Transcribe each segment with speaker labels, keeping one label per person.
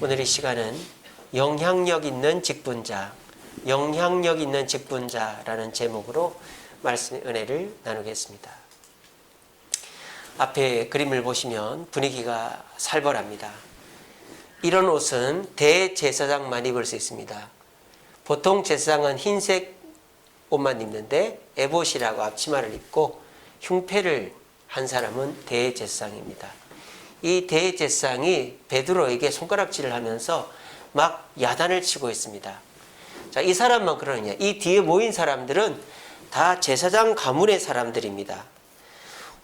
Speaker 1: 오늘 이 시간은 영향력 있는 직분자라는 제목으로 말씀 은혜를 나누겠습니다. 앞에 그림을 보시면 분위기가 살벌합니다. 이런 옷은 대제사장만 입을 수 있습니다. 보통 제사장은 흰색 옷만 입는데 에봇이라고 앞치마를 입고 흉패를 한 사람은 대제사장입니다. 이 대제사장이 베드로에게 손가락질을 하면서 막 야단을 치고 있습니다. 자, 이 사람만 그러느냐? 이 뒤에 모인 사람들은 다 제사장 가문의 사람들입니다.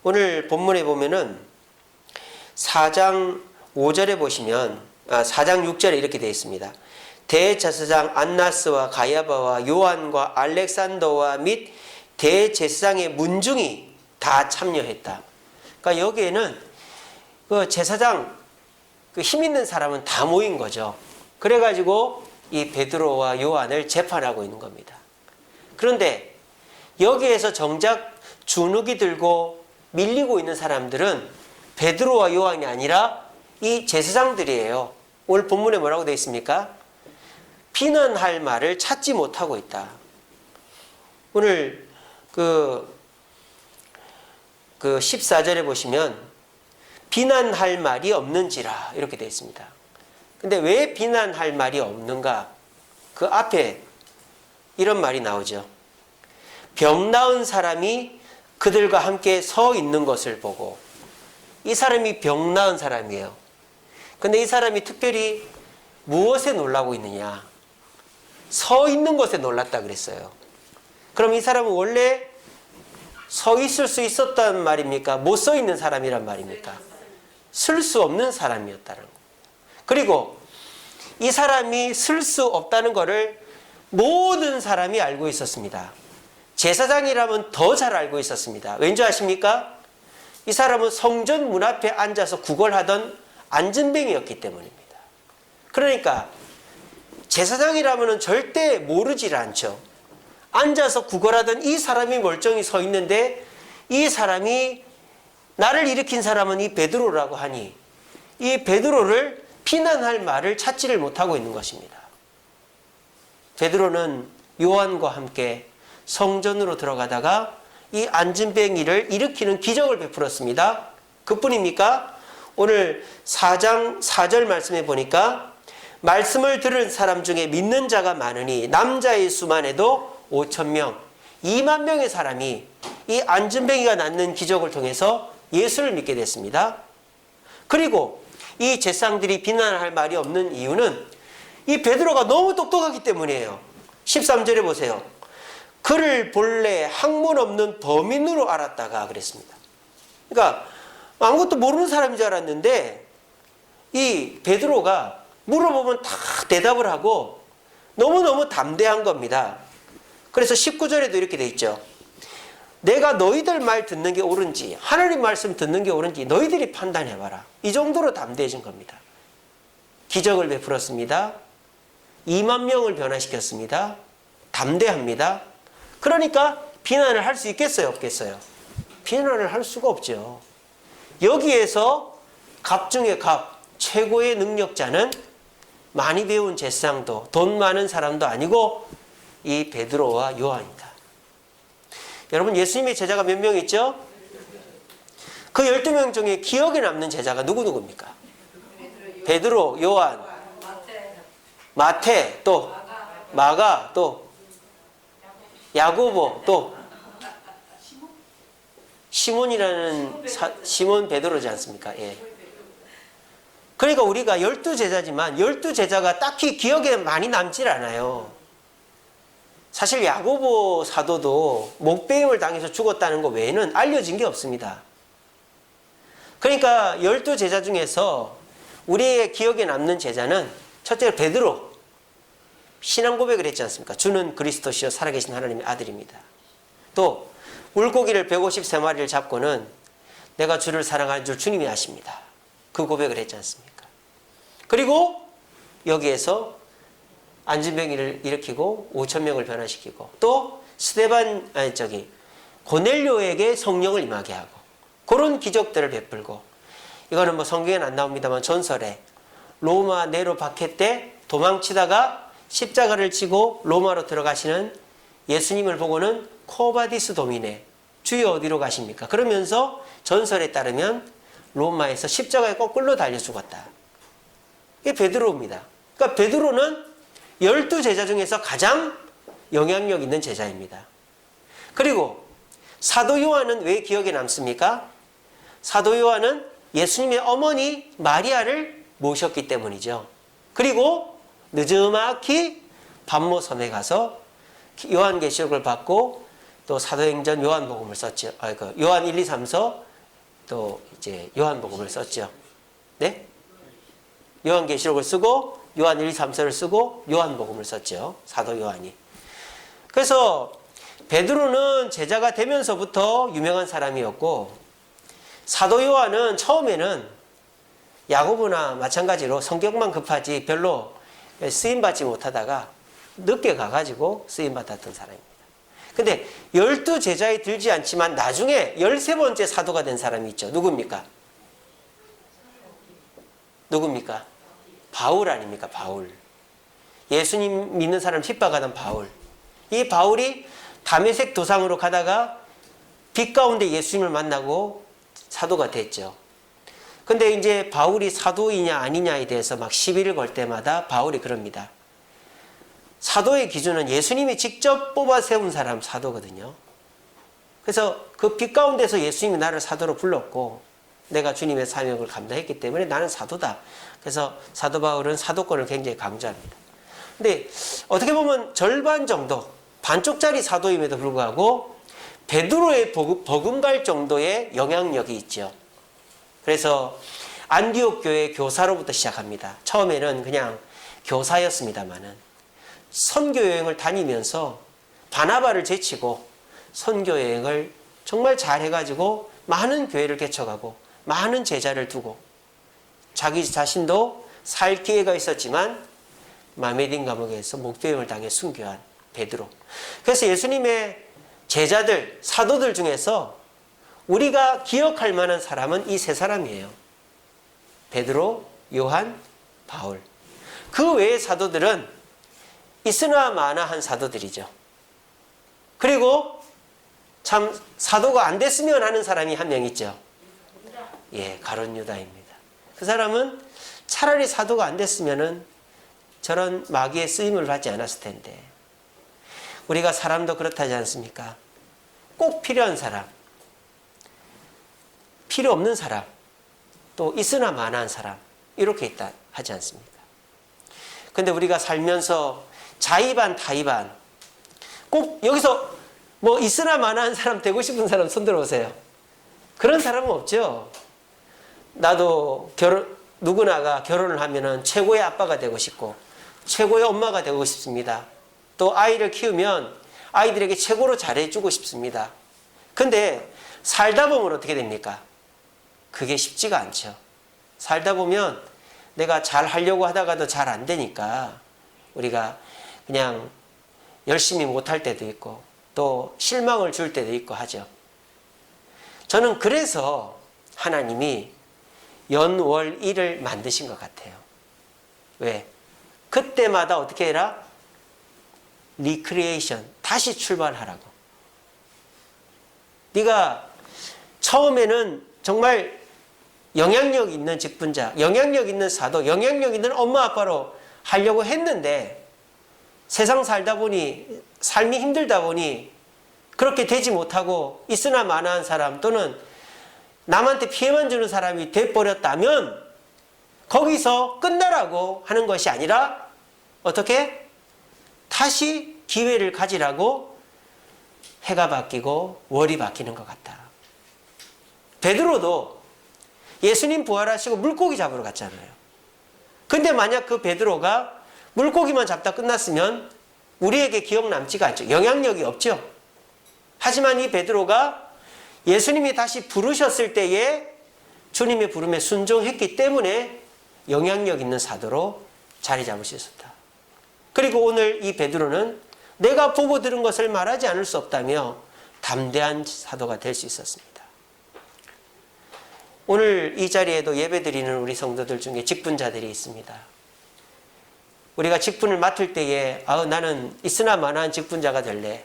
Speaker 1: 오늘 본문에 보면은 4장 5절에 보시면 4장 6절에 이렇게 되어 있습니다. 대제사장 안나스와 가야바와 요한과 알렉산더와 및 대제사장의 문중이 다 참여했다. 그러니까 여기에는 그 제사장 힘 있는 사람은 다 모인 거죠. 그래가지고 이 베드로와 요한을 재판하고 있는 겁니다. 그런데 여기에서 정작 주눅이 들고 밀리고 있는 사람들은 베드로와 요한이 아니라 이 제사장들이에요. 오늘 본문에 뭐라고 되어 있습니까? 비난할 말을 찾지 못하고 있다. 오늘 그 14절에 보시면 비난할 말이 없는지라 이렇게 되어 있습니다. 근데 왜 비난할 말이 없는가? 그 앞에 이런 말이 나오죠. 병 나은 사람이 그들과 함께 서 있는 것을 보고, 이 사람이 병 나은 사람이에요. 근데 이 사람이 특별히 무엇에 놀라고 있느냐? 서 있는 것에 놀랐다 그랬어요. 그럼 이 사람은 원래 서 있을 수 있었단 말입니까? 못 서 있는 사람이란 말입니까? 쓸 수 없는 사람이었다는 거. 그리고 이 사람이 쓸 수 없다는 것을 모든 사람이 알고 있었습니다. 제사장이라면 더 잘 알고 있었습니다. 왠지 아십니까? 이 사람은 성전 문 앞에 앉아서 구걸하던 안전뱅이였기 때문입니다. 그러니까 제사장이라면 절대 모르질 않죠. 앉아서 구걸하던 이 사람이 멀쩡히 서 있는데, 이 사람이 나를 일으킨 사람은 이 베드로라고 하니 이 베드로를 비난할 말을 찾지를 못하고 있는 것입니다. 베드로는 요한과 함께 성전으로 들어가다가 이 안진뱅이를 일으키는 기적을 베풀었습니다. 그뿐입니까? 오늘 4장 4절 말씀에 보니까 말씀을 들은 사람 중에 믿는 자가 많으니 남자의 수만 해도 5,000명, 2만 명의 사람이 이 안진뱅이가 낫는 기적을 통해서 예수를 믿게 됐습니다. 그리고 이 제사장들이 비난할 말이 없는 이유는 이 베드로가 너무 똑똑하기 때문이에요. 13절에 보세요. 그를 본래 학문 없는 범인으로 알았다가 그랬습니다. 그러니까 아무것도 모르는 사람인 줄 알았는데 이 베드로가 물어보면 다 대답을 하고 너무너무 담대한 겁니다. 그래서 19절에도 이렇게 돼 있죠. 내가 너희들 말 듣는 게 옳은지, 하나님 말씀 듣는 게 옳은지 너희들이 판단해봐라. 이 정도로 담대해진 겁니다. 기적을 베풀었습니다. 2만 명을 변화시켰습니다. 담대합니다. 그러니까 비난을 할 수 있겠어요, 없겠어요? 비난을 할 수가 없죠. 여기에서 갑 중에 갑, 최고의 능력자는 많이 배운 제사장도 돈 많은 사람도 아니고 이 베드로와 요한입니다. 여러분, 예수님의 제자가 몇 명 있죠? 그 12명 중에 기억에 남는 제자가 누구입니까? 베드로, 요한, 마태, 또 마가, 또 야고보, 또 시몬이라는 시몬 베드로지 않습니까? 예. 그러니까 우리가 12제자지만 12제자가 딱히 기억에 많이 남질 않아요. 사실 야고보 사도도 목베임을 당해서 죽었다는 것 외에는 알려진 게 없습니다. 그러니까 12제자 중에서 우리의 기억에 남는 제자는 첫째로 베드로, 신앙 고백을 했지 않습니까? 주는 그리스도시요 살아계신 하나님의 아들입니다. 또 물고기를 153마리를 잡고는 내가 주를 사랑하는 줄 주님이 아십니다. 그 고백을 했지 않습니까? 그리고 여기에서 안진뱅이를 일으키고 5,000명을 변화시키고, 또 고넬료에게 성령을 임하게 하고, 그런 기적들을 베풀고, 이거는 뭐 성경에는 안 나옵니다만 전설에 로마 네로 박해 때 도망치다가 십자가를 지고 로마로 들어가시는 예수님을 보고는 코바디스 도미네, 주여 어디로 가십니까? 그러면서 전설에 따르면 로마에서 십자가에 거꾸로 달려 죽었다. 이게 베드로입니다. 그러니까 베드로는 12제자 중에서 가장 영향력 있는 제자입니다. 그리고 사도 요한은 왜 기억에 남습니까? 사도 요한은 예수님의 어머니 마리아를 모셨기 때문이죠. 그리고 늦지막히 밤모섬에 가서 요한계시록을 받고 또 사도행전 요한복음을 썼죠. 요한 1, 2, 3서 또 이제 요한복음을 썼죠. 네? 요한계시록을 쓰고 요한 1, 2, 3서를 쓰고 요한복음을 썼죠. 사도 요한이. 그래서 베드로는 제자가 되면서부터 유명한 사람이었고 사도 요한은 처음에는 야고보나 마찬가지로 성격만 급하지 별로 쓰임받지 못하다가 늦게 가가지고 쓰임받았던 사람입니다. 근데 12제자에 들지 않지만 나중에 13번째 사도가 된 사람이 있죠. 누굽니까? 누굽니까? 바울 아닙니까? 바울. 예수님 믿는 사람 핍박하던 바울. 이 바울이 다메섹 도상으로 가다가 빛 가운데 예수님을 만나고 사도가 됐죠. 근데 이제 바울이 사도이냐 아니냐에 대해서 막 시비를 걸 때마다 바울이 그럽니다. 사도의 기준은 예수님이 직접 뽑아 세운 사람 사도거든요. 그래서 그 빛 가운데서 예수님이 나를 사도로 불렀고 내가 주님의 사명을 감당했기 때문에 나는 사도다. 그래서 사도 바울은 사도권을 굉장히 강조합니다. 근데 어떻게 보면 절반 정도, 반쪽짜리 사도임에도 불구하고 베드로의 버금갈 정도의 영향력이 있죠. 그래서 안디옥 교회 교사로부터 시작합니다. 처음에는 그냥 교사였습니다만은 선교 여행을 다니면서 바나바를 제치고 선교 여행을 정말 잘 해가지고 많은 교회를 개척하고 많은 제자를 두고 자기 자신도 살 기회가 있었지만 마메딘 감옥에서 목배임을 당해 순교한 베드로. 그래서 예수님의 제자들, 사도들 중에서 우리가 기억할 만한 사람은 이 세 사람이에요. 베드로, 요한, 바울. 그 외의 사도들은 있으나 마나한 사도들이죠. 그리고 참 사도가 안 됐으면 하는 사람이 한 명 있죠. 예, 가룟 유다입니다. 그 사람은 차라리 사도가 안 됐으면은 저런 마귀의 쓰임을 받지 않았을 텐데. 우리가 사람도 그렇다지 않습니까? 꼭 필요한 사람, 필요 없는 사람, 또 있으나 마나한 사람 이렇게 있다 하지 않습니까? 근데 우리가 살면서 자의반 타의반 꼭 여기서 뭐 있으나 마나한 사람 되고 싶은 사람 손 들어보세요. 그런 사람은 없죠. 나도 누구나가 결혼을 하면은 최고의 아빠가 되고 싶고 최고의 엄마가 되고 싶습니다. 또 아이를 키우면 아이들에게 최고로 잘해주고 싶습니다. 근데 살다 보면 어떻게 됩니까? 그게 쉽지가 않죠. 살다 보면 내가 잘 하려고 하다가도 잘 안 되니까 우리가 그냥 열심히 못할 때도 있고 또 실망을 줄 때도 있고 하죠. 저는 그래서 하나님이 연월일을 만드신 것 같아요. 왜? 그때마다 어떻게 해라? 리크리에이션, 다시 출발하라고. 네가 처음에는 정말 영향력 있는 직분자, 영향력 있는 사도, 영향력 있는 엄마 아빠로 하려고 했는데 세상 살다 보니 삶이 힘들다 보니 그렇게 되지 못하고 있으나 마나한 사람 또는 남한테 피해만 주는 사람이 돼버렸다면 거기서 끝나라고 하는 것이 아니라 어떻게? 다시 기회를 가지라고 해가 바뀌고 월이 바뀌는 것 같다. 베드로도 예수님 부활하시고 물고기 잡으러 갔잖아요. 근데 만약 그 베드로가 물고기만 잡다 끝났으면 우리에게 기억 남지가 않죠. 영향력이 없죠. 하지만 이 베드로가 예수님이 다시 부르셨을 때에 주님의 부름에 순종했기 때문에 영향력 있는 사도로 자리 잡을 수 있었다. 그리고 오늘 이 베드로는 내가 보고 들은 것을 말하지 않을 수 없다며 담대한 사도가 될 수 있었습니다. 오늘 이 자리에도 예배드리는 우리 성도들 중에 직분자들이 있습니다. 우리가 직분을 맡을 때에 나는 있으나 마나한 직분자가 될래.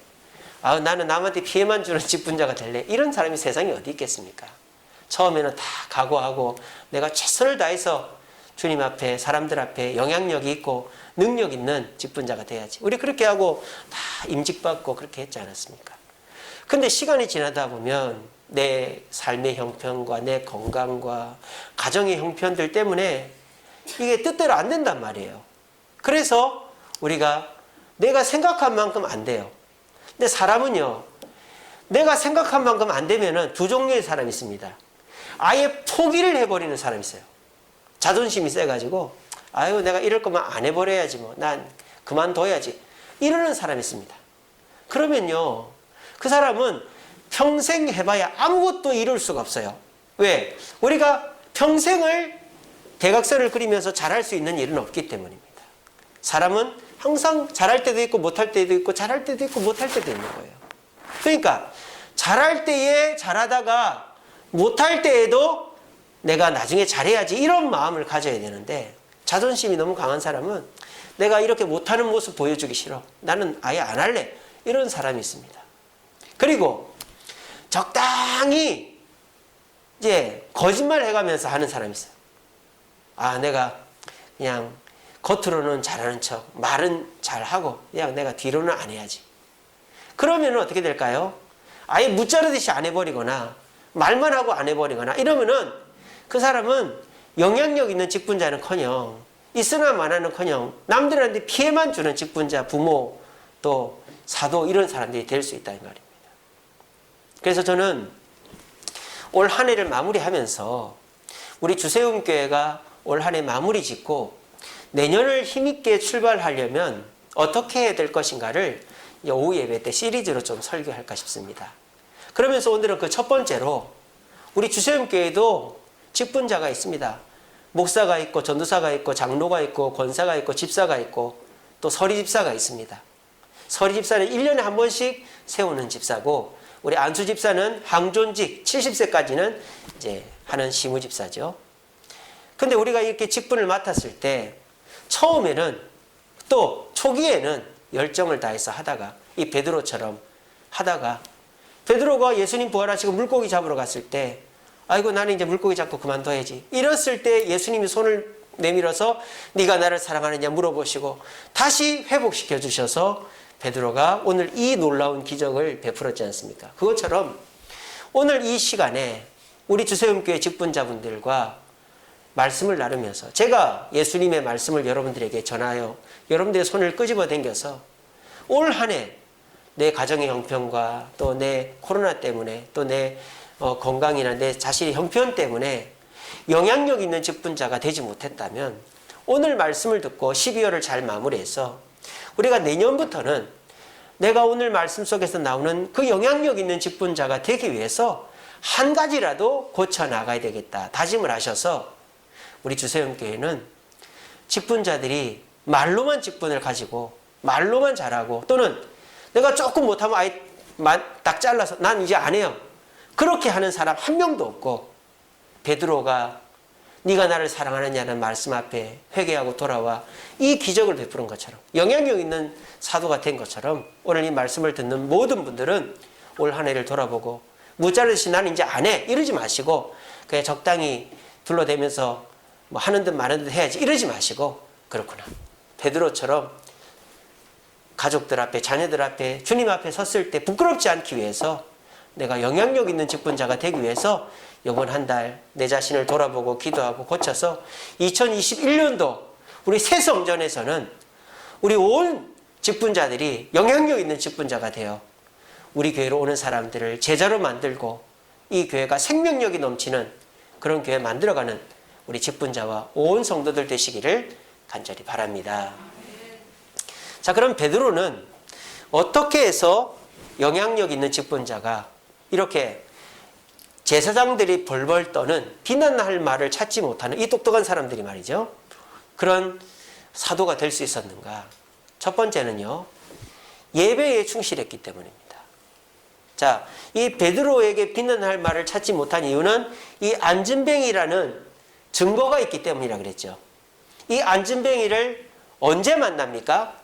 Speaker 1: 나는 남한테 피해만 주는 직분자가 될래. 이런 사람이 세상에 어디 있겠습니까? 처음에는 다 각오하고 내가 최선을 다해서 주님 앞에 사람들 앞에 영향력이 있고 능력 있는 직분자가 돼야지. 우리 그렇게 하고 다 임직받고 그렇게 했지 않았습니까? 근데 시간이 지나다 보면 내 삶의 형편과 내 건강과 가정의 형편들 때문에 이게 뜻대로 안 된단 말이에요. 그래서 우리가 내가 생각한 만큼 안 돼요. 근데 사람은요, 내가 생각한 만큼 안 되면은 두 종류의 사람이 있습니다. 아예 포기를 해버리는 사람이 있어요. 자존심이 세가지고, 내가 이럴 거면 안 해버려야지 뭐. 난 그만둬야지. 이러는 사람이 있습니다. 그러면요, 그 사람은 평생 해봐야 아무것도 이룰 수가 없어요. 왜? 우리가 평생을 대각선을 그리면서 잘할 수 있는 일은 없기 때문입니다. 사람은 항상 잘할 때도 있고 못할 때도 있고 잘할 때도 있고 못할 때도 있는 거예요. 그러니까 잘할 때에 잘하다가 못할 때에도 내가 나중에 잘해야지 이런 마음을 가져야 되는데, 자존심이 너무 강한 사람은 내가 이렇게 못하는 모습 보여주기 싫어. 나는 아예 안 할래. 이런 사람이 있습니다. 그리고 적당히 이제 거짓말 해가면서 하는 사람이 있어요. 내가 그냥 겉으로는 잘하는 척, 말은 잘하고 그냥 내가 뒤로는 안 해야지. 그러면 어떻게 될까요? 아예 무자르듯이 안 해버리거나 말만 하고 안 해버리거나 이러면은 그 사람은 영향력 있는 직분자는커녕 있으나 마나는커녕 남들한테 피해만 주는 직분자, 부모, 또 사도 이런 사람들이 될 수 있다는 말입니다. 그래서 저는 올 한 해를 마무리하면서 우리 주세움교회가 올 한 해 마무리 짓고 내년을 힘있게 출발하려면 어떻게 해야 될 것인가를 오후 예배 때 시리즈로 좀 설교할까 싶습니다. 그러면서 오늘은 그 첫 번째로 우리 주세움교회도 직분자가 있습니다. 목사가 있고 전도사가 있고 장로가 있고 권사가 있고 집사가 있고 또 서리집사가 있습니다. 서리집사는 1년에 한 번씩 세우는 집사고, 우리 안수집사는 항존직 70세까지는 이제 하는 시무집사죠. 근데 우리가 이렇게 직분을 맡았을 때 처음에는 또 초기에는 열정을 다해서 하다가 이 베드로처럼 하다가, 베드로가 예수님 부활하시고 물고기 잡으러 갔을 때 나는 이제 물고기 잡고 그만둬야지 이랬을 때 예수님이 손을 내밀어서 네가 나를 사랑하느냐 물어보시고 다시 회복시켜 주셔서 베드로가 오늘 이 놀라운 기적을 베풀었지 않습니까? 그것처럼 오늘 이 시간에 우리 주세움교회 직분자분들과 말씀을 나누면서 제가 예수님의 말씀을 여러분들에게 전하여 여러분들의 손을 끄집어 당겨서 올 한 해 내 가정의 형편과 또 내 코로나 때문에 또 내 건강이나 내 자신의 형편 때문에 영향력 있는 직분자가 되지 못했다면 오늘 말씀을 듣고 12월을 잘 마무리해서 우리가 내년부터는 내가 오늘 말씀 속에서 나오는 그 영향력 있는 직분자가 되기 위해서 한 가지라도 고쳐나가야 되겠다 다짐을 하셔서 우리 주세움교회는 직분자들이 말로만 직분을 가지고 말로만 잘하고 또는 내가 조금 못하면 아예 딱 잘라서 난 이제 안 해요. 그렇게 하는 사람 한 명도 없고 베드로가 네가 나를 사랑하느냐는 말씀 앞에 회개하고 돌아와 이 기적을 베푸는 것처럼 영향력 있는 사도가 된 것처럼 오늘 이 말씀을 듣는 모든 분들은 올 한 해를 돌아보고 무자르듯이 나는 이제 안 해 이러지 마시고 그냥 적당히 둘러대면서 뭐 하는 듯 마는 듯 해야지 이러지 마시고 그렇구나. 베드로처럼 가족들 앞에 자녀들 앞에 주님 앞에 섰을 때 부끄럽지 않기 위해서 내가 영향력 있는 직분자가 되기 위해서 이번 한 달 내 자신을 돌아보고 기도하고 고쳐서 2021년도 우리 새성전에서는 우리 온 직분자들이 영향력 있는 직분자가 되어 우리 교회로 오는 사람들을 제자로 만들고 이 교회가 생명력이 넘치는 그런 교회 만들어가는 우리 직분자와 온 성도들 되시기를 간절히 바랍니다. 자, 그럼 베드로는 어떻게 해서 영향력 있는 직분자가 이렇게 제사장들이 벌벌 떠는 비난할 말을 찾지 못하는 이 똑똑한 사람들이 말이죠. 그런 사도가 될 수 있었는가? 첫 번째는요. 예배에 충실했기 때문입니다. 자, 이 베드로에게 비난할 말을 찾지 못한 이유는 이 안진뱅이라는 증거가 있기 때문이라 그랬죠. 이 안진뱅이를 언제 만납니까?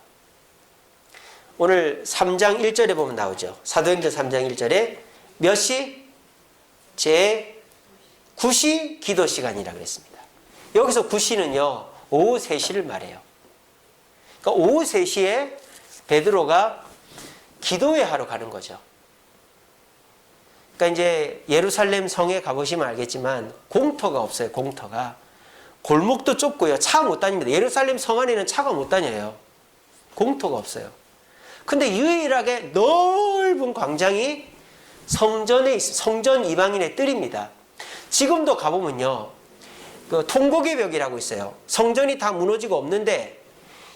Speaker 1: 오늘 3장 1절에 보면 나오죠. 사도행전 3장 1절에 몇 시? 제 9시 기도 시간이라 그랬습니다. 여기서 9시는요, 오후 3시를 말해요. 그러니까 오후 3시에 베드로가 기도회 하러 가는 거죠. 그러니까 이제 예루살렘 성에 가보시면 알겠지만 공터가 없어요. 공터가. 골목도 좁고요. 차 못 다닙니다. 예루살렘 성 안에는 차가 못 다녀요. 공터가 없어요. 근데 유일하게 넓은 광장이 성전에 있어요. 성전 이방인의 뜰입니다. 지금도 가보면요, 그 통곡의 벽이라고 있어요. 성전이 다 무너지고 없는데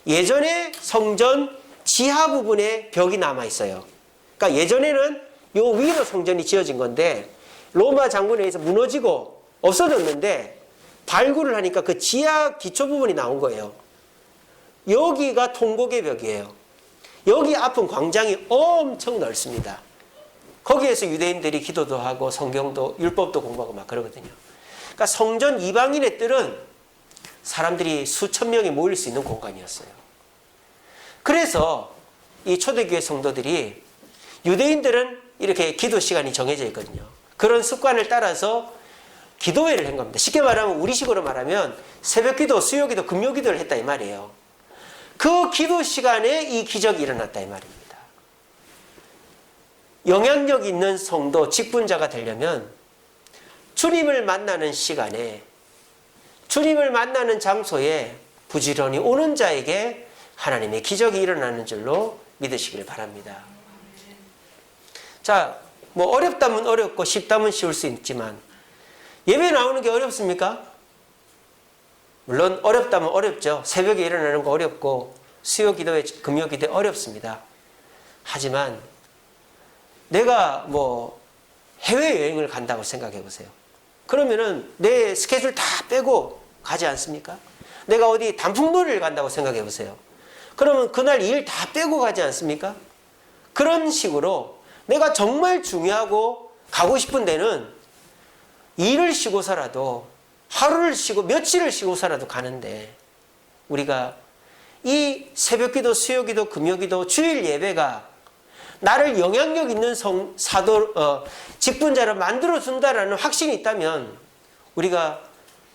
Speaker 1: 예전에 성전 지하 부분에 벽이 남아 있어요. 그러니까 예전에는 요 위로 성전이 지어진 건데 로마 장군에 의해서 무너지고 없어졌는데 발굴을 하니까 그 지하 기초 부분이 나온 거예요. 여기가 통곡의 벽이에요. 여기 앞은 광장이 엄청 넓습니다. 거기에서 유대인들이 기도도 하고 성경도 율법도 공부하고 막 그러거든요. 그러니까 성전 이방인의 뜰은 사람들이 수천 명이 모일 수 있는 공간이었어요. 그래서 이 초대교회 성도들이, 유대인들은 이렇게 기도 시간이 정해져 있거든요. 그런 습관을 따라서 기도회를 한 겁니다. 쉽게 말하면, 우리식으로 말하면 새벽기도, 수요기도, 금요기도를 했다 이 말이에요. 그 기도 시간에 이 기적이 일어났다 이 말입니다. 영향력 있는 성도, 직분자가 되려면 주님을 만나는 시간에, 주님을 만나는 장소에 부지런히 오는 자에게 하나님의 기적이 일어나는 줄로 믿으시길 바랍니다. 자, 뭐 어렵다면 어렵고 쉽다면 쉬울 수 있지만 예배 나오는 게 어렵습니까? 물론 어렵다면 어렵죠. 새벽에 일어나는 거 어렵고 수요 기도회, 금요 기도회 어렵습니다. 하지만 내가 뭐 해외여행을 간다고 생각해 보세요. 그러면은 내 스케줄 다 빼고 가지 않습니까? 내가 어디 단풍놀이를 간다고 생각해 보세요. 그러면 그날 일 다 빼고 가지 않습니까? 그런 식으로 내가 정말 중요하고 가고 싶은 데는 일을 쉬고서라도, 하루를 쉬고 며칠을 쉬고서라도 가는데, 우리가 이 새벽기도, 수요기도, 금요기도, 주일 예배가 나를 영향력 있는 직분자로 만들어준다라는 확신이 있다면 우리가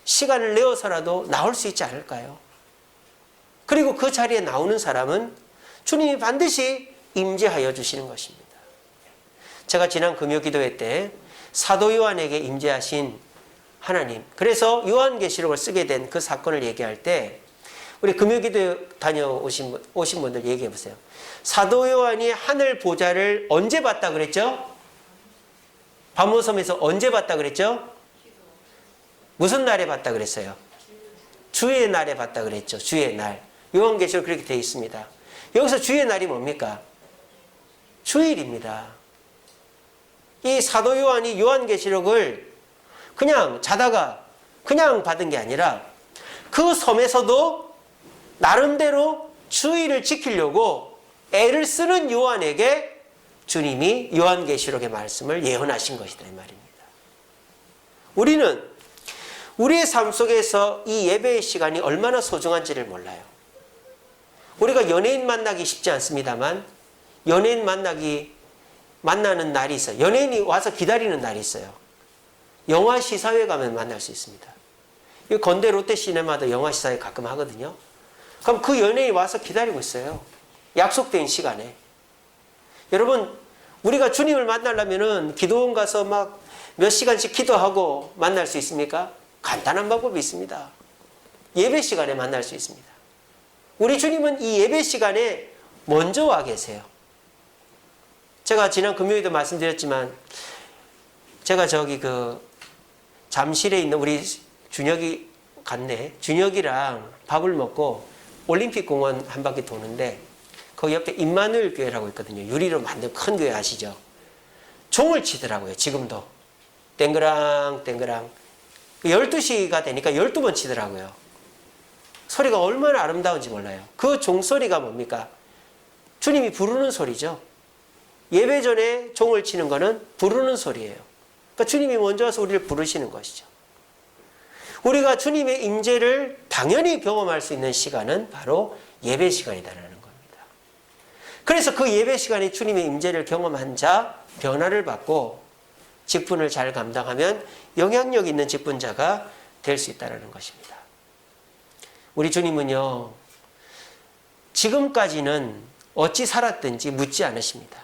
Speaker 1: 시간을 내어서라도 나올 수 있지 않을까요? 그리고 그 자리에 나오는 사람은 주님이 반드시 임재하여 주시는 것입니다. 제가 지난 금요기도회 때 사도 요한에게 임재하신 하나님, 그래서 요한계시록을 쓰게 된 그 사건을 얘기할 때 우리 금요기도 다녀오신 분들 얘기해 보세요. 사도 요한이 하늘 보좌를 언제 봤다 그랬죠? 밤모섬에서 언제 봤다 그랬죠? 무슨 날에 봤다 그랬어요? 주의 날에 봤다 그랬죠. 주의 날. 요한계시록 그렇게 되어 있습니다. 여기서 주의 날이 뭡니까? 주일입니다. 이 사도 요한이 요한계시록을 그냥 자다가 그냥 받은 게 아니라 그 섬에서도 나름대로 주의를 지키려고 애를 쓰는 요한에게 주님이 요한계시록의 말씀을 예언하신 것이다 이 말입니다. 우리는 우리의 삶 속에서 이 예배의 시간이 얼마나 소중한지를 몰라요. 우리가 연예인 만나기 쉽지 않습니다만 연예인 만나는 날이 있어요. 연예인이 와서 기다리는 날이 있어요. 영화 시사회 가면 만날 수 있습니다. 건대 롯데시네마도 영화 시사회 가끔 하거든요. 그럼 그 연예인이 와서 기다리고 있어요. 약속된 시간에. 여러분, 우리가 주님을 만나려면은 기도원 가서 막 몇 시간씩 기도하고 만날 수 있습니까? 간단한 방법이 있습니다. 예배 시간에 만날 수 있습니다. 우리 주님은 이 예배 시간에 먼저 와 계세요. 제가 지난 금요일도 말씀드렸지만 제가 저기 잠실에 있는 우리 준혁이 갔네. 준혁이랑 밥을 먹고 올림픽 공원 한 바퀴 도는데 거기 옆에 임마누엘 교회라고 있거든요. 유리로 만든 큰 교회 아시죠? 종을 치더라고요. 지금도. 땡그랑 땡그랑. 12시가 되니까 12번 치더라고요. 소리가 얼마나 아름다운지 몰라요. 그 종소리가 뭡니까? 주님이 부르는 소리죠. 예배 전에 종을 치는 것은 부르는 소리예요. 그러니까 주님이 먼저 와서 우리를 부르시는 것이죠. 우리가 주님의 임재를 당연히 경험할 수 있는 시간은 바로 예배 시간이다라는 겁니다. 그래서 그 예배 시간에 주님의 임재를 경험한 자, 변화를 받고 직분을 잘 감당하면 영향력 있는 직분자가 될 수 있다는 것입니다. 우리 주님은요, 지금까지는 어찌 살았든지 묻지 않으십니다.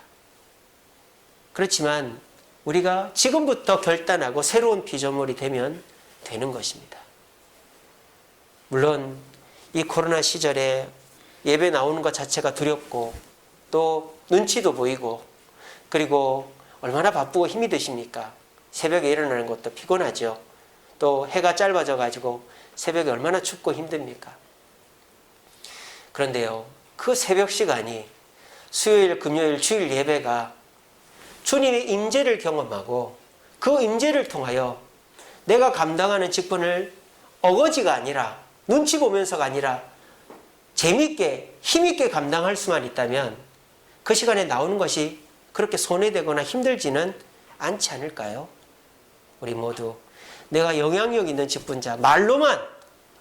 Speaker 1: 그렇지만 우리가 지금부터 결단하고 새로운 피조물이 되면 되는 것입니다. 물론 이 코로나 시절에 예배 나오는 것 자체가 두렵고 또 눈치도 보이고 그리고 얼마나 바쁘고 힘이 드십니까? 새벽에 일어나는 것도 피곤하죠. 또 해가 짧아져 가지고 새벽에 얼마나 춥고 힘듭니까? 그런데요, 그 새벽 시간이 수요일, 금요일, 주일 예배가 주님의 임재를 경험하고 그 임재를 통하여 내가 감당하는 직분을 어거지가 아니라 눈치 보면서가 아니라 재미있게 힘있게 감당할 수만 있다면 그 시간에 나오는 것이 그렇게 손해되거나 힘들지는 않지 않을까요? 우리 모두 내가 영향력 있는 직분자 말로만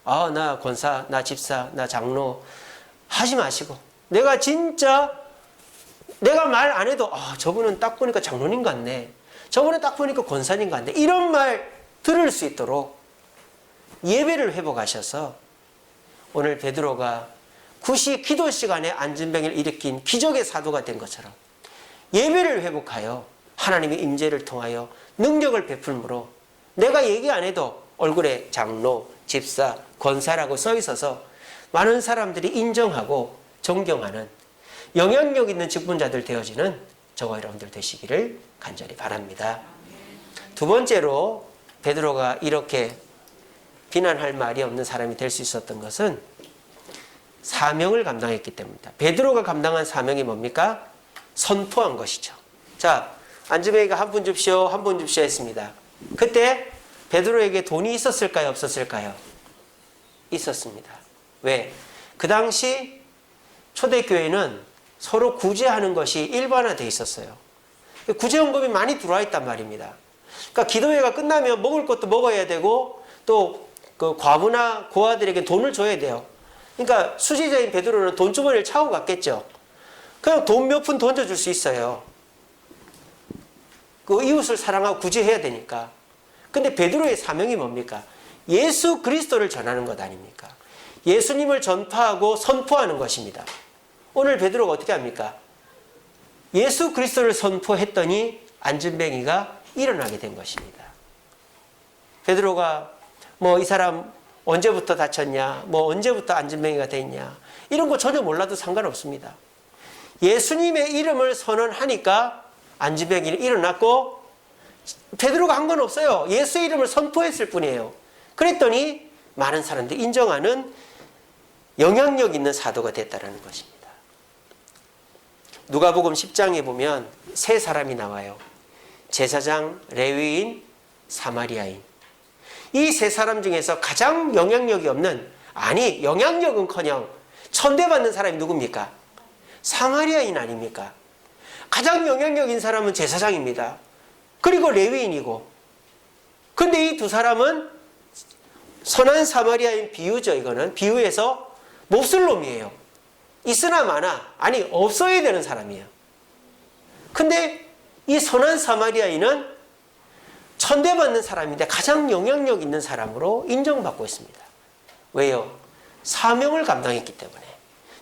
Speaker 1: 나 권사, 나 집사, 나 장로 하지 마시고 내가 진짜 내가 말 안 해도 저분은 딱 보니까 장로님 같네, 저분은 딱 보니까 권사님 같네, 이런 말 들을 수 있도록 예배를 회복하셔서 오늘 베드로가 굿이 기도 시간에 안진병을 일으킨 기적의 사도가 된 것처럼 예배를 회복하여 하나님의 임재를 통하여 능력을 베풀므로 내가 얘기 안 해도 얼굴에 장로, 집사, 권사라고 써 있어서 많은 사람들이 인정하고 존경하는 영향력 있는 직분자들 되어지는 저와 여러분들 되시기를 간절히 바랍니다. 두 번째로 베드로가 이렇게 비난할 말이 없는 사람이 될 수 있었던 것은 사명을 감당했기 때문입니다. 베드로가 감당한 사명이 뭡니까? 선포한 것이죠. 자, 안즈베이가 한 분 줍시오, 한 분 줍시오 했습니다. 그때 베드로에게 돈이 있었을까요? 없었을까요? 있었습니다. 왜? 그 당시 초대교회는 서로 구제하는 것이 일반화되어 있었어요. 구제헌금이 많이 들어와 있단 말입니다. 그러니까 기도회가 끝나면 먹을 것도 먹어야 되고 또 그 과부나 고아들에게 돈을 줘야 돼요. 그러니까 수지자인 베드로는 돈주머니를 차고 갔겠죠. 그냥 돈 몇 푼 던져줄 수 있어요. 그 이웃을 사랑하고 구제해야 되니까. 근데 베드로의 사명이 뭡니까? 예수 그리스도를 전하는 것 아닙니까? 예수님을 전파하고 선포하는 것입니다. 오늘 베드로가 어떻게 합니까? 예수 그리스도를 선포했더니 안진뱅이가 일어나게 된 것입니다. 베드로가 이 사람 언제부터 다쳤냐, 언제부터 안진뱅이가 됐냐, 이런 거 전혀 몰라도 상관없습니다. 예수님의 이름을 선언하니까 안진뱅이는 일어났고 베드로가 한 건 없어요. 예수의 이름을 선포했을 뿐이에요. 그랬더니 많은 사람들이 인정하는 영향력 있는 사도가 됐다는 것입니다. 누가복음 10장에 보면 세 사람이 나와요. 제사장, 레위인, 사마리아인. 이 세 사람 중에서 가장 영향력이 없는, 아니 영향력은커녕 천대받는 사람이 누굽니까? 사마리아인 아닙니까? 가장 영향력 있는 사람은 제사장입니다. 그리고 레위인이고. 근데 이 두 사람은 선한 사마리아인 비유죠. 이거는 비유에서 몹쓸 놈이에요. 있으나 마나, 아니 없어야 되는 사람이에요. 근데 이 선한 사마리아인은 천대받는 사람인데 가장 영향력 있는 사람으로 인정받고 있습니다. 왜요? 사명을 감당했기 때문에.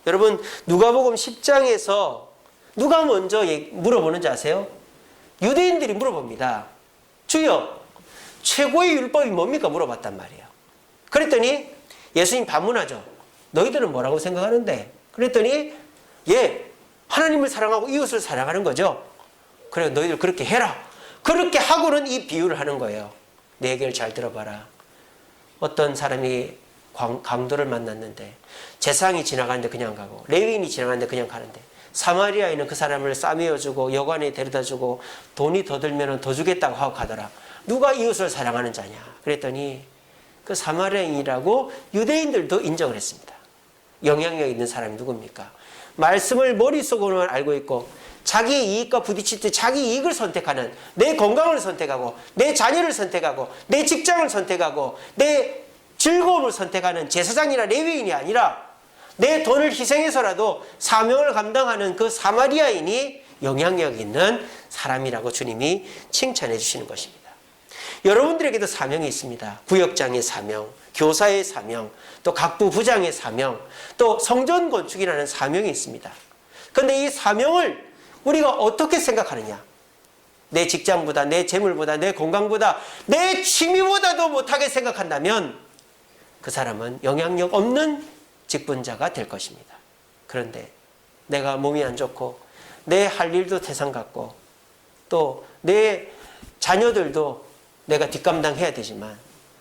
Speaker 1: 여러분, 누가복음 10장에서 누가 먼저 물어보는지 아세요? 유대인들이 물어봅니다. 주여, 최고의 율법이 뭡니까? 물어봤단 말이에요. 그랬더니 예수님 반문하죠. 너희들은 뭐라고 생각하는데? 그랬더니 하나님을 사랑하고 이웃을 사랑하는 거죠. 그래, 너희들 그렇게 해라. 그렇게 하고는 이 비유를 하는 거예요. 내 얘기를 잘 들어봐라. 어떤 사람이 강도를 만났는데 제사장이 지나가는데 그냥 가고 레위인이 지나가는데 그냥 가는데 사마리아인은 그 사람을 싸매어주고 여관에 데려다주고 돈이 더 들면 더 주겠다고 하고 가더라. 누가 이웃을 사랑하는 자냐? 그랬더니 그 사마리아인이라고 유대인들도 인정을 했습니다. 영향력 있는 사람이 누굽니까? 말씀을 머릿속으로만 알고 있고 자기의 이익과 부딪힐 때 자기 이익을 선택하는, 내 건강을 선택하고 내 자녀를 선택하고 내 직장을 선택하고 내 즐거움을 선택하는 제사장이나 레위인이 아니라 내 돈을 희생해서라도 사명을 감당하는 그 사마리아인이 영향력 있는 사람이라고 주님이 칭찬해 주시는 것입니다. 여러분들에게도 사명이 있습니다. 구역장의 사명, 교사의 사명, 또 각부 부장의 사명, 또 성전 건축이라는 사명이 있습니다. 그런데 이 사명을 우리가 어떻게 생각하느냐? 내 직장보다, 내 재물보다, 내 건강보다, 내 취미보다도 못하게 생각한다면 그 사람은 영향력 없는 직분자가 될 것입니다. 그런데 내가 몸이 안 좋고 내 할 일도 태산 같고 또 내 자녀들도 내가 뒷감당해야 되지만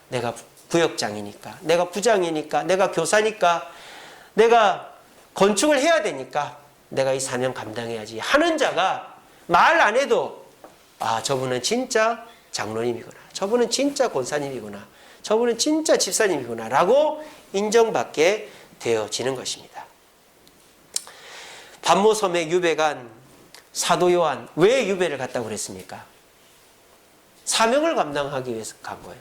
Speaker 1: 내가 구역장이니까, 내가 부장이니까, 내가 교사니까, 내가 건축을 해야 되니까 내가 이 사명 감당해야지 하는 자가 말 안 해도 아, 저분은 진짜 장로님이구나, 저분은 진짜 권사님이구나, 저분은 진짜 집사님이구나 라고 인정받게 되어지는 것입니다. 반모섬에 유배 간 사도 요한, 왜 유배를 갔다고 그랬습니까? 사명을 감당하기 위해서 간 거예요.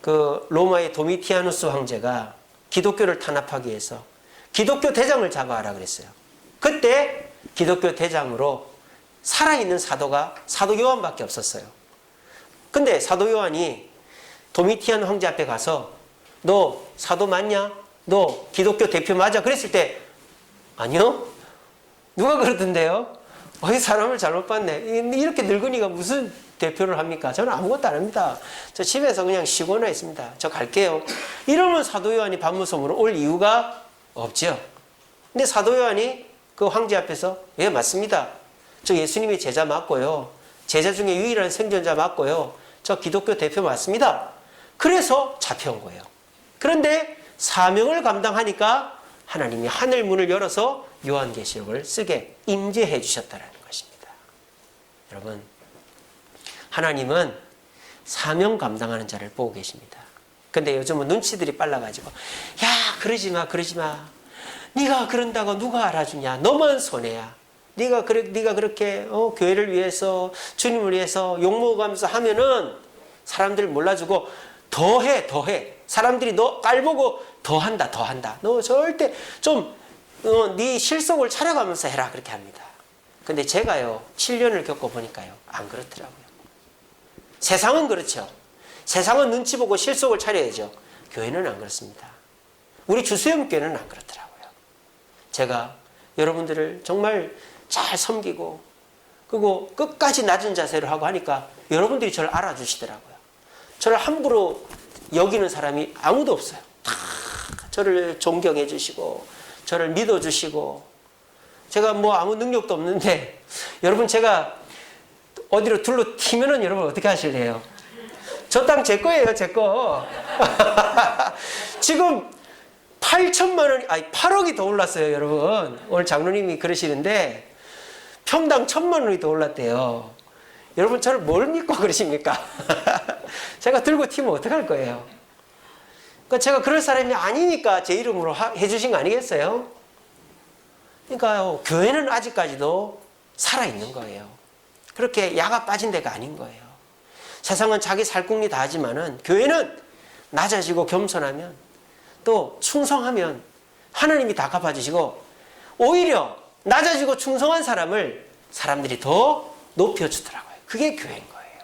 Speaker 1: 그 로마의 도미티아누스 황제가 기독교를 탄압하기 위해서 기독교 대장을 잡아라 그랬어요. 그때 기독교 대장으로 살아있는 사도가 사도 요한밖에 없었어요. 근데 사도 요한이 도미티안 황제 앞에 가서 너 사도 맞냐? 너 기독교 대표 맞아? 그랬을 때 아니요? 누가 그러던데요? 이 사람을 잘못 봤네. 이렇게 늙은이가 무슨 대표를 합니까? 저는 아무것도 안 합니다. 저 집에서 그냥 쉬거나 있습니다. 저 갈게요. 이러면 사도 요한이 반모섬으로 올 이유가 없죠. 근데 사도 요한이 그 황제 앞에서 예, 맞습니다. 저 예수님의 제자 맞고요. 제자 중에 유일한 생존자 맞고요. 저 기독교 대표 맞습니다. 그래서 잡혀온 거예요. 그런데 사명을 감당하니까 하나님이 하늘 문을 열어서 요한계시록을 쓰게 임재해 주셨다는 것입니다. 여러분, 하나님은 사명 감당하는 자를 보고 계십니다. 근데 요즘은 눈치들이 빨라가지고 야, 그러지 마, 그러지 마. 네가 그런다고 누가 알아주냐? 너만 손해야. 네가 그렇게 교회를 위해서, 주님을 위해서 욕먹으면서 하면은 사람들 몰라주고 더해. 사람들이 너 깔보고 더한다. 너 절대 좀 네 실속을 차려가면서 해라 그렇게 합니다. 근데 제가요 7년을 겪어보니까요 안 그렇더라고요. 세상은 그렇죠. 세상은 눈치 보고 실속을 차려야죠. 교회는 안 그렇습니다. 우리 주수영교회는 안 그렇더라고요. 제가 여러분들을 정말 잘 섬기고 그리고 끝까지 낮은 자세로 하고 하니까 여러분들이 저를 알아주시더라고요. 저를 함부로 여기는 사람이 아무도 없어요. 다 저를 존경해 주시고 저를 믿어 주시고 제가 뭐 아무 능력도 없는데 여러분 제가 어디로 둘러 튀면은 여러분 어떻게 하실래요? 저 땅 제 거예요, 제 거. 지금 8천만 원, 아니 8억이 더 올랐어요, 여러분. 오늘 장로님이 그러시는데 평당 1,000만 원이 더 올랐대요. 여러분 저를 뭘 믿고 그러십니까? 제가 들고 튀면 어떡할 거예요? 그러니까 제가 그럴 사람이 아니니까 제 이름으로 해주신 거 아니겠어요? 그러니까요, 교회는 아직까지도 살아있는 거예요. 그렇게 야가 빠진 데가 아닌 거예요. 세상은 자기 살궁리 다 하지만은 교회는 낮아지고 겸손하면 또 충성하면 하나님이 다 갚아주시고 오히려 낮아지고 충성한 사람을 사람들이 더 높여주더라고요. 그게 교회인 거예요.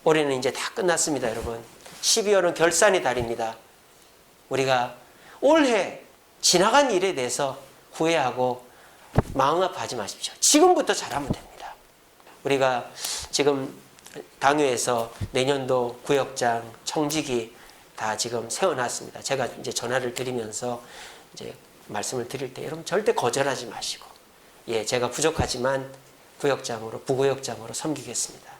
Speaker 1: 올해는 이제 다 끝났습니다, 여러분. 12월은 결산의 달입니다. 우리가 올해 지나간 일에 대해서 후회하고 마음 아파하지 마십시오. 지금부터 잘하면 됩니다. 우리가 지금 당회에서 내년도 구역장, 청지기 다 지금 세워놨습니다. 제가 이제 전화를 드리면서 이제 말씀을 드릴 때 여러분 절대 거절하지 마시고, 예, 제가 부족하지만 구역장으로, 부구역장으로 섬기겠습니다.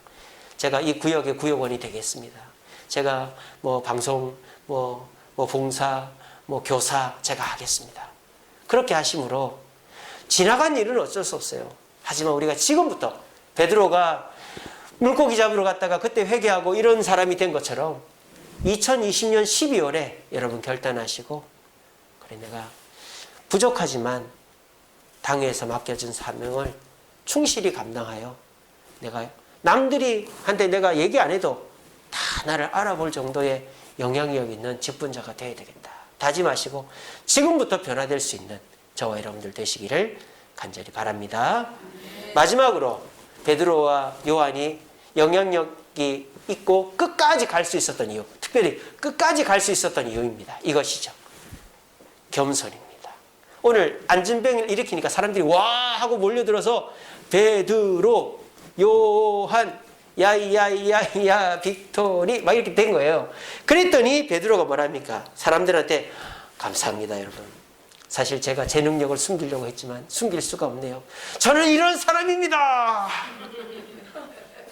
Speaker 1: 제가 이 구역의 구역원이 되겠습니다. 제가 뭐 방송, 뭐 봉사, 뭐 교사 제가 하겠습니다. 그렇게 하심으로 지나간 일은 어쩔 수 없어요. 하지만 우리가 지금부터 베드로가 물고기 잡으러 갔다가 그때 회개하고 이런 사람이 된 것처럼 2020년 12월에 여러분 결단하시고, 그래 내가 부족하지만 당회에서 맡겨준 사명을 충실히 감당하여 내가 남들이 한테 내가 얘기 안 해도 다 나를 알아볼 정도의 영향력 있는 직분자가 되어야 되겠다. 다짐하시고 지금부터 변화될 수 있는 저와 여러분들 되시기를 간절히 바랍니다. 마지막으로 베드로와 요한이 영향력이 있고 끝까지 갈 수 있었던 이유, 특별히 끝까지 갈 수 있었던 이유입니다. 이것이죠. 겸손입니다. 오늘 안진병을 일으키니까 사람들이 와 하고 몰려들어서 베드로, 요한, 야야야야 빅토리 막 이렇게 된 거예요. 그랬더니 베드로가 뭐랍니까? 사람들한테 감사합니다 여러분. 사실 제가 제 능력을 숨기려고 했지만 숨길 수가 없네요. 저는 이런 사람입니다.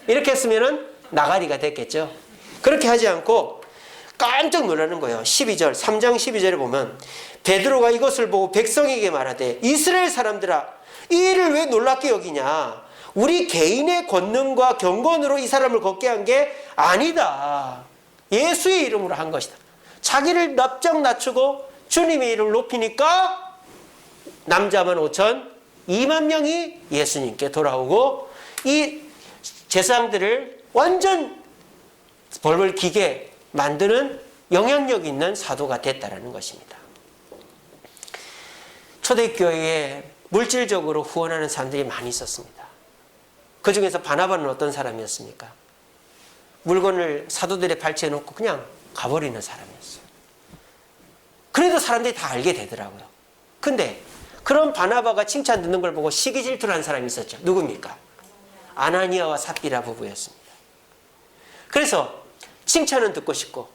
Speaker 1: 이렇게 했으면 나가리가 됐겠죠. 그렇게 하지 않고 깜짝 놀라는 거예요. 12절 3장 12절에 보면 베드로가 이것을 보고 백성에게 말하되 이스라엘 사람들아 이 일을 왜 놀랍게 여기냐. 우리 개인의 권능과 경건으로 이 사람을 걷게 한 게 아니다. 예수의 이름으로 한 것이다. 자기를 납작 낮추고 주님의 이름을 높이니까 남자만 5천 2만 명이 예수님께 돌아오고 이 제사장들을 완전 벌벌 기게 만드는 영향력 있는 사도가 됐다는 것입니다. 초대교회에 물질적으로 후원하는 사람들이 많이 있었습니다. 그 중에서 바나바는 어떤 사람이었습니까? 물건을 사도들의 발치에 놓고 그냥 가버리는 사람이었어요. 그래도 사람들이 다 알게 되더라고요. 근데 그런 바나바가 칭찬 듣는 걸 보고 시기 질투를 한 사람이 있었죠. 누굽니까? 아나니아와 삽비라 부부였습니다. 그래서 칭찬은 듣고 싶고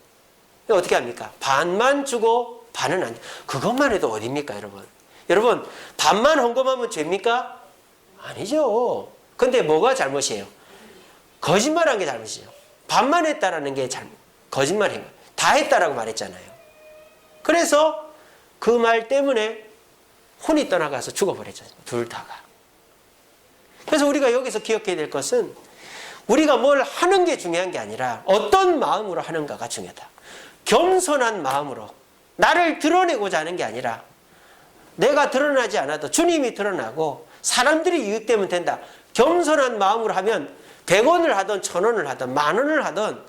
Speaker 1: 어떻게 합니까? 반만 주고 반은 안 줘. 그것만 해도 어딥니까 여러분? 여러분 반만 헌금하면 죄입니까? 아니죠. 근데 뭐가 잘못이에요? 거짓말한 게 잘못이죠. 반만 했다라는 게 거짓말인 거예요. 다 했다라고 말했잖아요. 그래서 그 말 때문에 혼이 떠나가서 죽어버렸잖아요. 둘 다가. 그래서 우리가 여기서 기억해야 될 것은 우리가 뭘 하는 게 중요한 게 아니라 어떤 마음으로 하는가가 중요하다. 겸손한 마음으로 나를 드러내고자 하는 게 아니라 내가 드러나지 않아도 주님이 드러나고 사람들이 유익되면 된다. 겸손한 마음으로 하면 100원을 하든 1000원을 하든 10,000원을 하든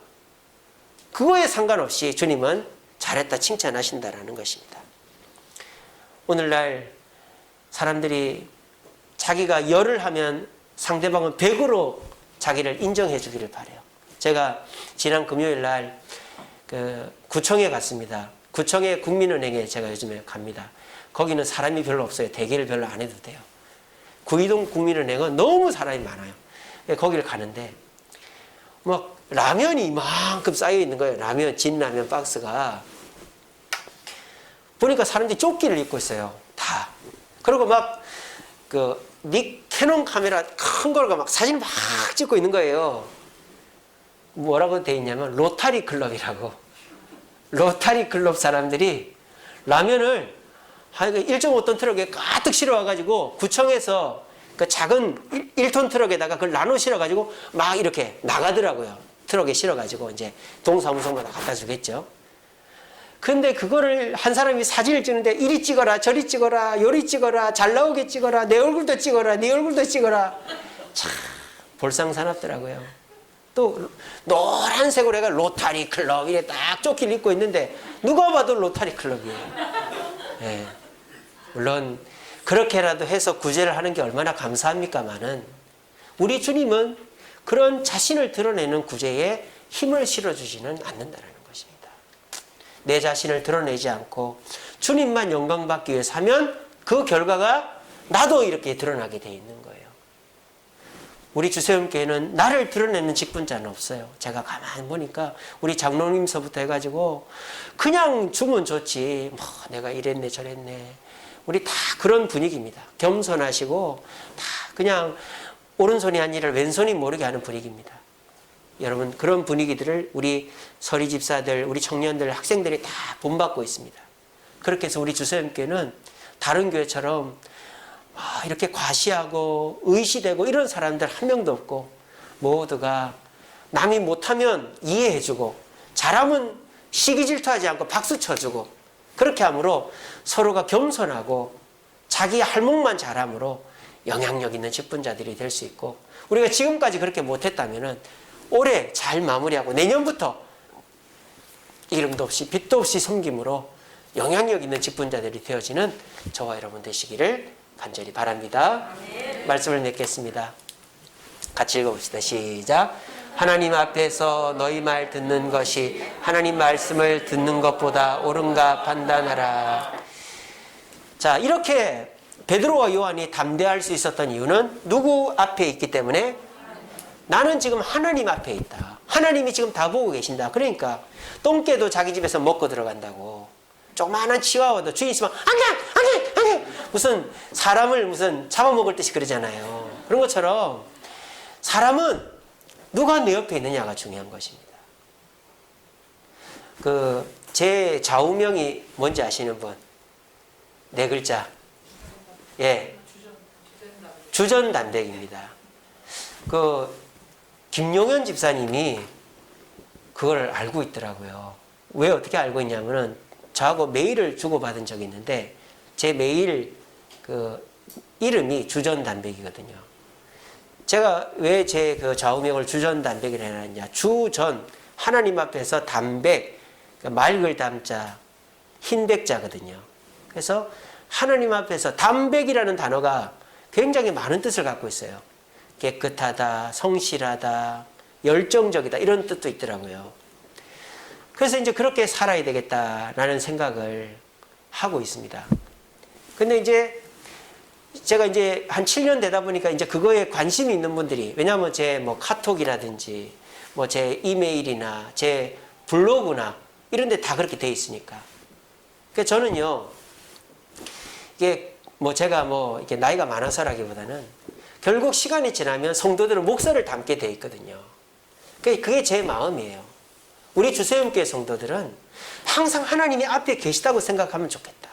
Speaker 1: 그거에 상관없이 주님은 잘했다 칭찬하신다라는 것입니다. 오늘날 사람들이 자기가 열을 하면 상대방은 100으로 자기를 인정해 주기를 바라요. 제가 지난 금요일 날 구청에 갔습니다. 구청의 국민은행에 제가 요즘에 갑니다. 거기는 사람이 별로 없어요. 대기를 별로 안 해도 돼요. 구이동 국민은행은 너무 사람이 많아요. 거기를 가는데 막 라면이 이만큼 쌓여 있는 거예요. 라면, 진라면 박스가. 보니까 사람들이 조끼를 입고 있어요. 다. 그리고 막 캐논 카메라 큰 걸가 막 사진을 막 찍고 있는 거예요. 뭐라고 돼 있냐면 로타리 클럽이라고. 로타리 클럽 사람들이 라면을 1.5톤 트럭에 가득 실어와가지고 구청에서 그 작은 1톤 트럭에다가 그걸 나눠 실어가지고 막 이렇게 나가더라고요. 트럭에 실어가지고 이제 동사무소마다 갖다 주겠죠. 근데 그거를 한 사람이 사진을 찍는데 이리 찍어라 저리 찍어라 요리 찍어라 잘 나오게 찍어라 내 얼굴도 찍어라 네 얼굴도 찍어라. 참 볼상사납더라고요. 또 노란색으로 해가 로타리 클럽 이래 딱 조끼를 입고 있는데 누가 봐도 로타리 클럽이에요. 네. 물론 그렇게라도 해서 구제를 하는 게 얼마나 감사합니까마는 우리 주님은 그런 자신을 드러내는 구제에 힘을 실어주지는 않는다는 것입니다. 내 자신을 드러내지 않고 주님만 영광받기 위해서 하면 그 결과가 나도 이렇게 드러나게 돼 있는 거예요. 우리 주세움교회는 나를 드러내는 직분자는 없어요. 제가 가만히 보니까 우리 장로님서부터 해가지고 그냥 주면 좋지 뭐 내가 이랬네 저랬네 우리 다 그런 분위기입니다. 겸손하시고 다 그냥 오른손이 한 일을 왼손이 모르게 하는 분위기입니다. 여러분 그런 분위기들을 우리 서리 집사들 우리 청년들 학생들이 다 본받고 있습니다. 그렇게 해서 우리 주세움교회는 다른 교회처럼 이렇게 과시하고 의시되고 이런 사람들 한 명도 없고 모두가 남이 못하면 이해해주고 잘하면 시기 질투하지 않고 박수 쳐주고 그렇게 함으로 서로가 겸손하고 자기 할목만 잘함으로 영향력 있는 직분자들이 될 수 있고, 우리가 지금까지 그렇게 못했다면은 올해 잘 마무리하고 내년부터 이름도 없이 빛도 없이 섬김으로 영향력 있는 직분자들이 되어지는 저와 여러분 되시기를 간절히 바랍니다. 말씀을 맺겠습니다. 같이 읽어봅시다. 시작. 하나님 앞에서 너희 말 듣는 것이 하나님 말씀을 듣는 것보다 옳은가 판단하라. 자, 이렇게 베드로와 요한이 담대할 수 있었던 이유는 누구 앞에 있기 때문에? 나는 지금 하나님 앞에 있다. 하나님이 지금 다 보고 계신다. 그러니까 똥개도 자기 집에서 먹고 들어간다고. 조그마한 치와와도 주인 있으면 안돼 무슨 사람을 무슨 잡아먹을 듯이 그러잖아요. 그런 것처럼 사람은 누가 내 옆에 있느냐가 중요한 것입니다. 제 좌우명이 뭔지 아시는 분? 네 글자. 예. 주전단백입니다. 김용현 집사님이 그걸 알고 있더라고요. 왜 어떻게 알고 있냐면은 저하고 메일을 주고받은 적이 있는데 제 메일 이름이 주전단백이거든요. 제가 왜 제 좌우명을 주전단백이라 해놨냐. 주전, 하나님 앞에서 단백, 맑을 담자, 흰백자거든요. 그래서 하나님 앞에서 단백이라는 단어가 굉장히 많은 뜻을 갖고 있어요. 깨끗하다, 성실하다, 열정적이다 이런 뜻도 있더라고요. 그래서 이제 그렇게 살아야 되겠다라는 생각을 하고 있습니다. 근데 이제 제가 이제 한 7년 되다 보니까 이제 그거에 관심이 있는 분들이, 왜냐하면 제 카톡이라든지 제 이메일이나 제 블로그나 이런 데 다 그렇게 돼 있으니까. 그래서 저는요, 이게 제가 이렇게 나이가 많아서라기보다는 결국 시간이 지나면 성도들은 목소리를 담게 돼 있거든요. 그게 제 마음이에요. 우리 주세움교회 성도들은 항상 하나님이 앞에 계시다고 생각하면 좋겠다.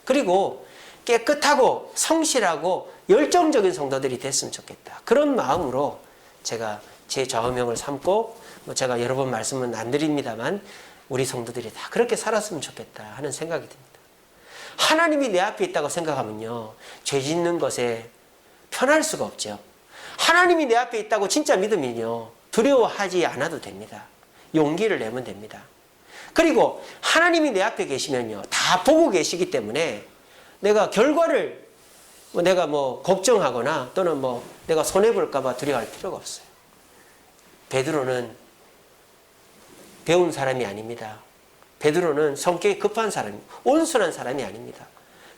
Speaker 1: 그리고 깨끗하고 성실하고 열정적인 성도들이 됐으면 좋겠다. 그런 마음으로 제가 제 좌우명을 삼고 제가 여러 번 말씀은 안 드립니다만 우리 성도들이 다 그렇게 살았으면 좋겠다 하는 생각이 듭니다. 하나님이 내 앞에 있다고 생각하면요, 죄 짓는 것에 편할 수가 없죠. 하나님이 내 앞에 있다고 진짜 믿으면요, 두려워하지 않아도 됩니다. 용기를 내면 됩니다. 그리고 하나님이 내 앞에 계시면요, 다 보고 계시기 때문에 내가 결과를 내가 걱정하거나 또는 내가 손해볼까 봐 두려워할 필요가 없어요. 베드로는 배운 사람이 아닙니다. 베드로는 성격이 급한 사람이, 온순한 사람이 아닙니다.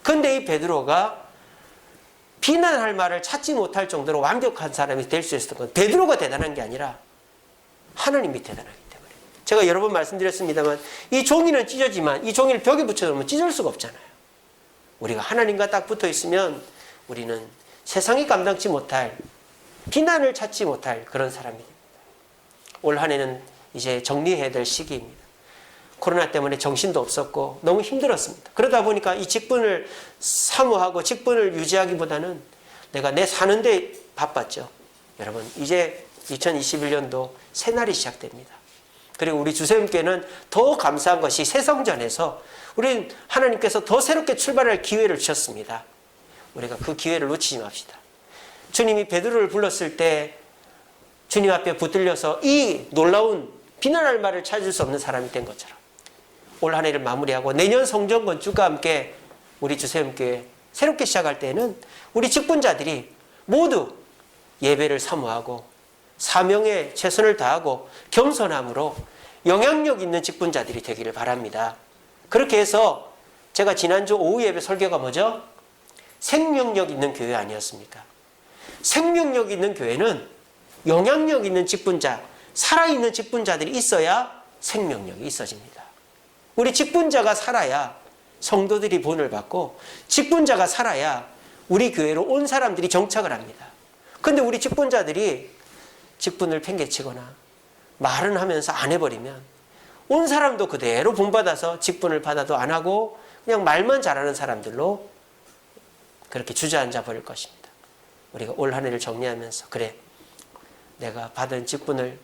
Speaker 1: 그런데 이 베드로가 비난할 말을 찾지 못할 정도로 완벽한 사람이 될 수 있었던 건 베드로가 대단한 게 아니라 하나님이 대단하기 때문에. 제가 여러 번 말씀드렸습니다만 이 종이는 찢어지만 이 종이를 벽에 붙여놓으면 찢을 수가 없잖아요. 우리가 하나님과 딱 붙어 있으면 우리는 세상이 감당치 못할, 비난을 찾지 못할 그런 사람이 됩니다. 올 한 해는 이제 정리해야 될 시기입니다. 코로나 때문에 정신도 없었고 너무 힘들었습니다. 그러다 보니까 이 직분을 사모하고 직분을 유지하기보다는 내가 내 사는데 바빴죠. 여러분, 이제 2021년도 새날이 시작됩니다. 그리고 우리 주세움교회는 더 감사한 것이 새성전에서 우리 하나님께서 더 새롭게 출발할 기회를 주셨습니다. 우리가 그 기회를 놓치지 맙시다. 주님이 베드로를 불렀을 때 주님 앞에 붙들려서 이 놀라운 비난할 말을 찾을 수 없는 사람이 된 것처럼 올 한 해를 마무리하고 내년 성전 건축과 함께 우리 주세움교회 새롭게 시작할 때는 우리 직분자들이 모두 예배를 사모하고 사명에 최선을 다하고 겸손함으로 영향력 있는 직분자들이 되기를 바랍니다. 그렇게 해서 제가 지난주 오후 예배 설교가 뭐죠? 생명력 있는 교회 아니었습니까? 생명력 있는 교회는 영향력 있는 직분자, 살아있는 직분자들이 있어야 생명력이 있어집니다. 우리 직분자가 살아야 성도들이 본을 받고 직분자가 살아야 우리 교회로 온 사람들이 정착을 합니다. 그런데 우리 직분자들이 직분을 팽개치거나 말은 하면서 안 해버리면 온 사람도 그대로 본받아서 직분을 받아도 안 하고 그냥 말만 잘하는 사람들로 그렇게 주저앉아 버릴 것입니다. 우리가 올 한 해를 정리하면서 그래, 내가 받은 직분을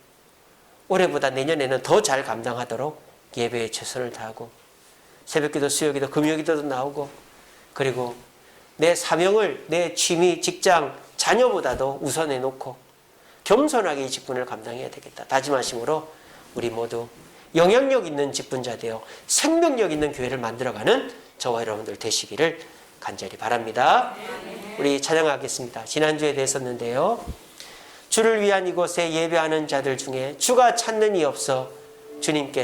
Speaker 1: 올해보다 내년에는 더 잘 감당하도록 예배에 최선을 다하고 새벽기도, 수요기도, 금요기도도 나오고 그리고 내 사명을 내 취미, 직장, 자녀보다도 우선해 놓고 겸손하게 이 직분을 감당해야 되겠다. 다짐하심으로 우리 모두 영향력 있는 직분자 되어 생명력 있는 교회를 만들어가는 저와 여러분들 되시기를 간절히 바랍니다. 우리 찬양하겠습니다. 지난주에 됐었는데요. 주를 위한 이곳에 예배하는 자들 중에 주가 찾는 이 없어 주님께